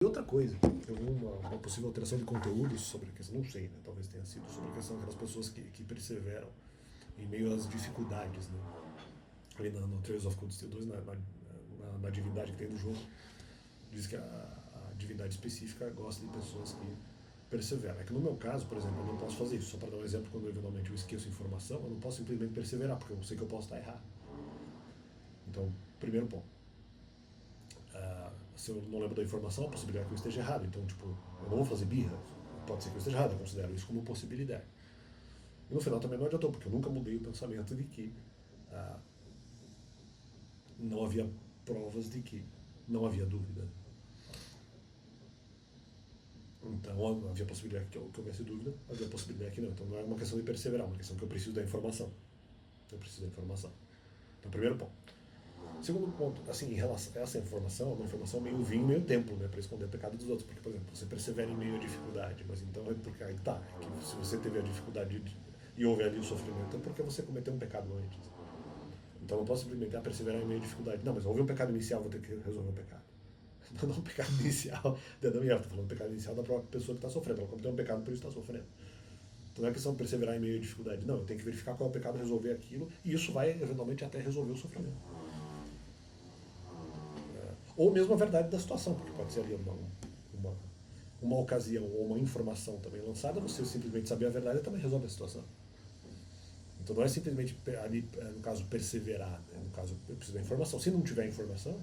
E outra coisa, eu vi uma possível alteração de conteúdo sobre a questão, não sei, né? Talvez tenha sido sobre a questão daquelas pessoas que perseveram em meio às dificuldades, né? Ali no Trails of Cold Steel 2, na divindade que tem no jogo, diz que a divindade específica gosta de pessoas que perseveram. É que no meu caso, por exemplo, eu não posso fazer isso. Só para dar um exemplo, quando eventualmente eu esqueço informação, eu não posso simplesmente perseverar, porque eu sei que eu posso estar errado. Então, primeiro ponto. Se eu não lembro da informação, a possibilidade que eu esteja errado. Então, tipo, eu não vou fazer birra. Pode ser que eu esteja errado, eu considero isso como possibilidade. E no final também não adiantou, porque eu nunca mudei o pensamento de que não havia provas de que não havia dúvida. Então havia possibilidade que houvesse dúvida, havia possibilidade que não. Então não é uma questão de perseverar, é uma questão que eu preciso da informação. Eu preciso da informação. Então, primeiro ponto. Segundo ponto, assim, em relação a essa informação, é uma informação meio vinho, meio templo, né, para esconder o pecado dos outros. Porque, por exemplo, você persevera em meio à dificuldade, mas então é porque aí tá, é que se você teve a dificuldade e houve ali o sofrimento, é porque você cometeu um pecado antes. Então não posso simplesmente perseverar em meio à dificuldade. Não, mas houve um pecado inicial, vou ter que resolver o pecado. Não um pecado inicial de Adão e Eva, estou falando do pecado inicial da própria pessoa que está sofrendo. Ela cometeu um pecado, por isso está sofrendo. Então não é questão de perseverar em meio à dificuldade. Não, eu tenho que verificar qual é o pecado, resolver aquilo, e isso vai eventualmente até resolver o sofrimento. Ou mesmo a verdade da situação, porque pode ser ali uma ocasião ou uma informação também lançada, você simplesmente saber a verdade também resolve a situação. Então não é simplesmente, ali, no caso, perseverar, né? No caso, eu preciso da informação. Se não tiver informação,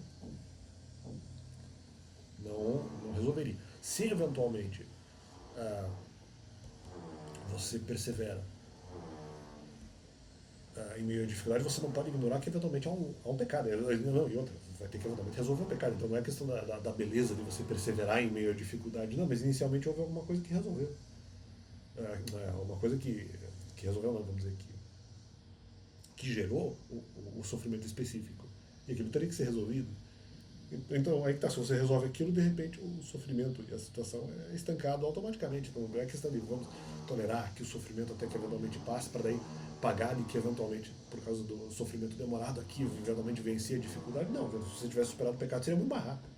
não resolveria. Se eventualmente você persevera em meio à dificuldade, você não pode ignorar que eventualmente há um pecado. Não, e outra, vai ter que eventualmente resolver o pecado. Então não é questão da beleza de você perseverar em meio à dificuldade, não, mas inicialmente houve alguma coisa que resolveu. Uma coisa que resolveu, não, vamos dizer, que gerou o sofrimento específico. E aquilo teria que ser resolvido. Então, aí que tá, se você resolve aquilo, de repente o sofrimento e a situação é estancado automaticamente. Então, não é questão de vamos tolerar que o sofrimento até que eventualmente passe, para daí pagar de que eventualmente, por causa do sofrimento demorado aqui, eventualmente vencer a dificuldade. Não, se você tivesse superado o pecado, seria muito mais rápido.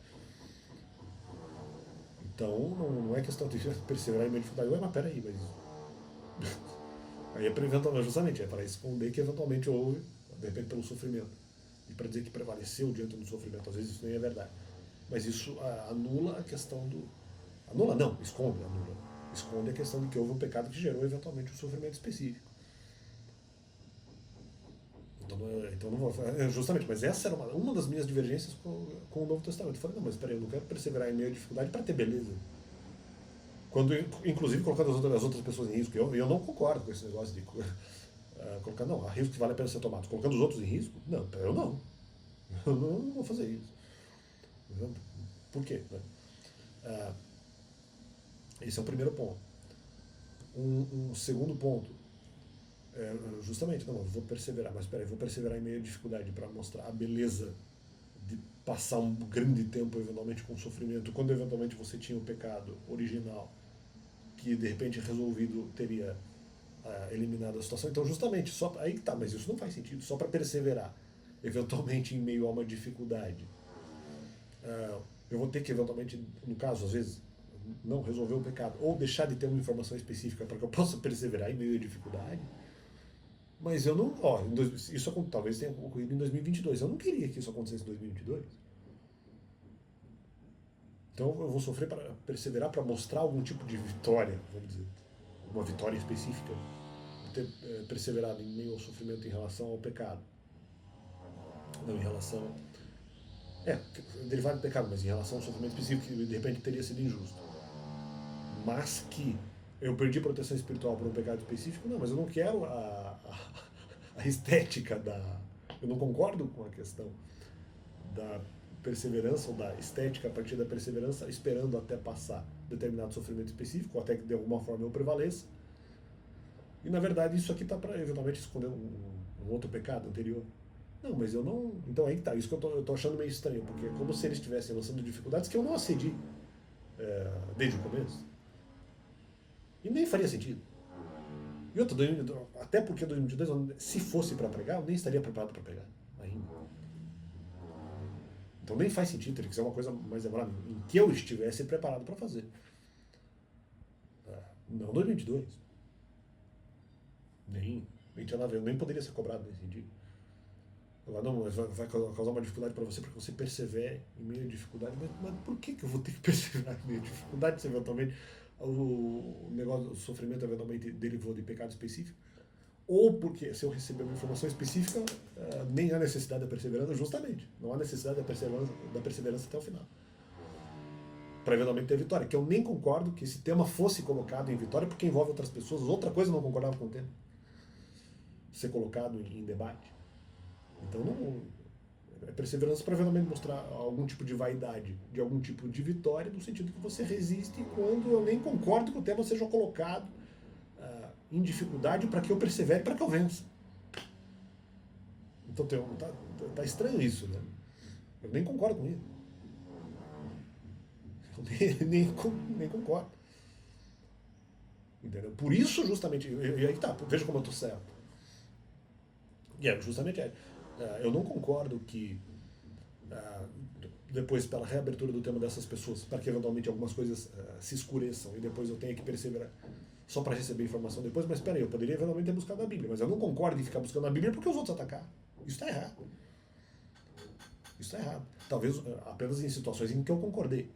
Então, não é questão de perseverar em meio de dificuldade. Ué, mas peraí, mas. Aí é para eventualmente, justamente, é para esconder que eventualmente houve, de repente, pelo sofrimento. E para dizer que prevaleceu diante do sofrimento, às vezes isso nem é verdade. Mas isso anula a questão do. Anula não, esconde, anula. Esconde a questão de que houve um pecado que gerou eventualmente um sofrimento específico. Então não vou. Justamente, mas essa era uma das minhas divergências com o Novo Testamento. Eu falei, não, mas peraí, eu não quero perseverar em meio à dificuldade para ter beleza. Quando, inclusive, colocando as outras pessoas em risco. Eu não concordo com esse negócio de colocar, não, há risco que vale a pena ser tomado. Colocando os outros em risco? Não, eu não. Eu não vou fazer isso. Por quê? Né? Esse é o primeiro ponto. Um segundo ponto, justamente, não, eu vou perseverar, mas peraí, vou perseverar em meio à dificuldade para mostrar a beleza de passar um grande tempo, eventualmente, com sofrimento, quando eventualmente você tinha o pecado original, que de repente resolvido teria eliminado a situação. Então, justamente, só aí que tá, mas isso não faz sentido, só para perseverar, eventualmente, em meio a uma dificuldade. Eu vou ter que, eventualmente, no caso, às vezes, não resolver o pecado, ou deixar de ter uma informação específica para que eu possa perseverar em meio à dificuldade. Mas eu não. Isso talvez tenha ocorrido em 2022. Eu não queria que isso acontecesse em 2022. Então eu vou sofrer para perseverar, para mostrar algum tipo de vitória, vamos dizer. Uma vitória específica. Ter perseverado em meio ao sofrimento em relação ao pecado. Não em relação. Derivado do pecado, mas em relação ao sofrimento específico, que de repente teria sido injusto. Mas que eu perdi proteção espiritual por um pecado específico, não, mas eu não quero a estética da. Eu não concordo com a questão da perseverança ou da estética a partir da perseverança, esperando até passar determinado sofrimento específico, ou até que de alguma forma eu prevaleça. E na verdade isso aqui está para eventualmente esconder um outro pecado anterior. Não, mas eu não. Então aí que tá, isso que eu tô achando meio estranho, porque é como se eles estivessem lançando dificuldades que eu não acedi desde o começo. E nem faria sentido. E outro, até porque 2022, se fosse para pregar, eu nem estaria preparado para pregar ainda. Então nem faz sentido, teria que ser uma coisa mais demorada, em que eu estivesse preparado para fazer. Não 2022. Nem tinha nada a ver, nem poderia ser cobrado nesse sentido. Agora, não, vai causar uma dificuldade para você, porque você persevere em meio à dificuldade. Mas por que eu vou ter que perseverar em meio à dificuldade se eventualmente o negócio, o sofrimento eventualmente derivou de pecado específico? Ou porque se eu receber uma informação específica, nem há necessidade da perseverança, justamente. Não há necessidade da perseverança até o final. Para eventualmente ter vitória. Que eu nem concordo que esse tema fosse colocado em vitória, porque envolve outras pessoas. Outra coisa eu não concordava com o tema ser colocado em debate. Então não é perseverança para eventualmente mostrar algum tipo de vaidade, de algum tipo de vitória, no sentido que você resiste quando eu nem concordo que o tema seja colocado em dificuldade para que eu persevere, para que eu vença. Então tá estranho isso, né? Eu nem concordo com isso. Eu nem concordo. Entendeu? Por isso, justamente, e aí tá, veja como eu tô certo. E é justamente eu não concordo que depois, pela reabertura do tema dessas pessoas, para que eventualmente algumas coisas se escureçam e depois eu tenha que perseverar só para receber informação depois, mas espera aí, eu poderia eventualmente ter buscado a Bíblia, mas eu não concordo em ficar buscando a Bíblia porque os outros atacar. Isso está errado. Isso está errado. Talvez apenas em situações em que eu concordei.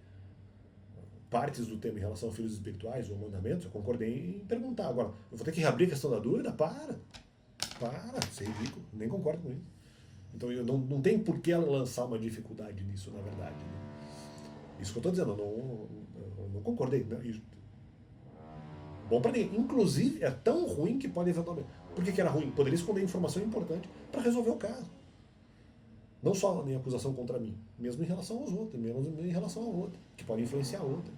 Partes do tema em relação a filhos espirituais ou mandamentos, eu concordei em perguntar. Agora, eu vou ter que reabrir a questão da dúvida? Para, isso é ridículo, nem concordo com isso. Então eu não tem por que ela lançar uma dificuldade nisso, na verdade. Né? Isso que eu estou dizendo, eu não concordei. Né? Bom para ninguém. Inclusive, é tão ruim que pode eventualmente. Por que era ruim? Poderia esconder informação importante para resolver o caso. Não só em acusação contra mim, mesmo em relação aos outros, mesmo em relação a outra, que pode influenciar a outra.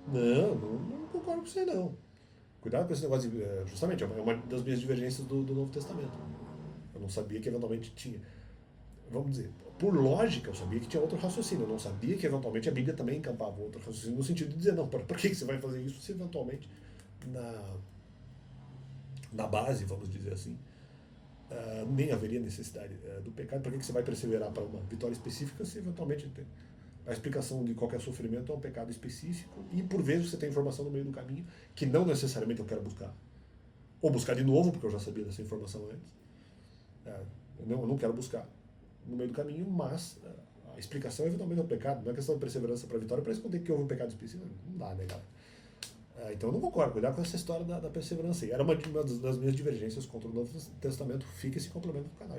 Não concordo com você, não. Cuidado com esse negócio de. Justamente, é uma das minhas divergências do Novo Testamento. Eu não sabia que eventualmente tinha. Vamos dizer, por lógica, eu sabia que tinha outro raciocínio. Eu não sabia que eventualmente a Bíblia também encampava outro raciocínio, no sentido de dizer, não, por que você vai fazer isso se eventualmente na base, vamos dizer assim, nem haveria necessidade do pecado? Por que você vai perseverar para uma vitória específica se eventualmente a explicação de qualquer sofrimento é um pecado específico e por vezes você tem informação no meio do caminho que não necessariamente eu quero buscar. Ou buscar de novo, porque eu já sabia dessa informação antes. Eu não quero buscar no meio do caminho, mas a explicação eventualmente é um pecado. Não é questão de perseverança para a vitória para esconder que houve um pecado específico. Não dá, né, galera? Então eu não concordo. Cuidado com essa história da perseverança. Era uma das minhas divergências contra o Novo Testamento. Fica esse complemento do canal.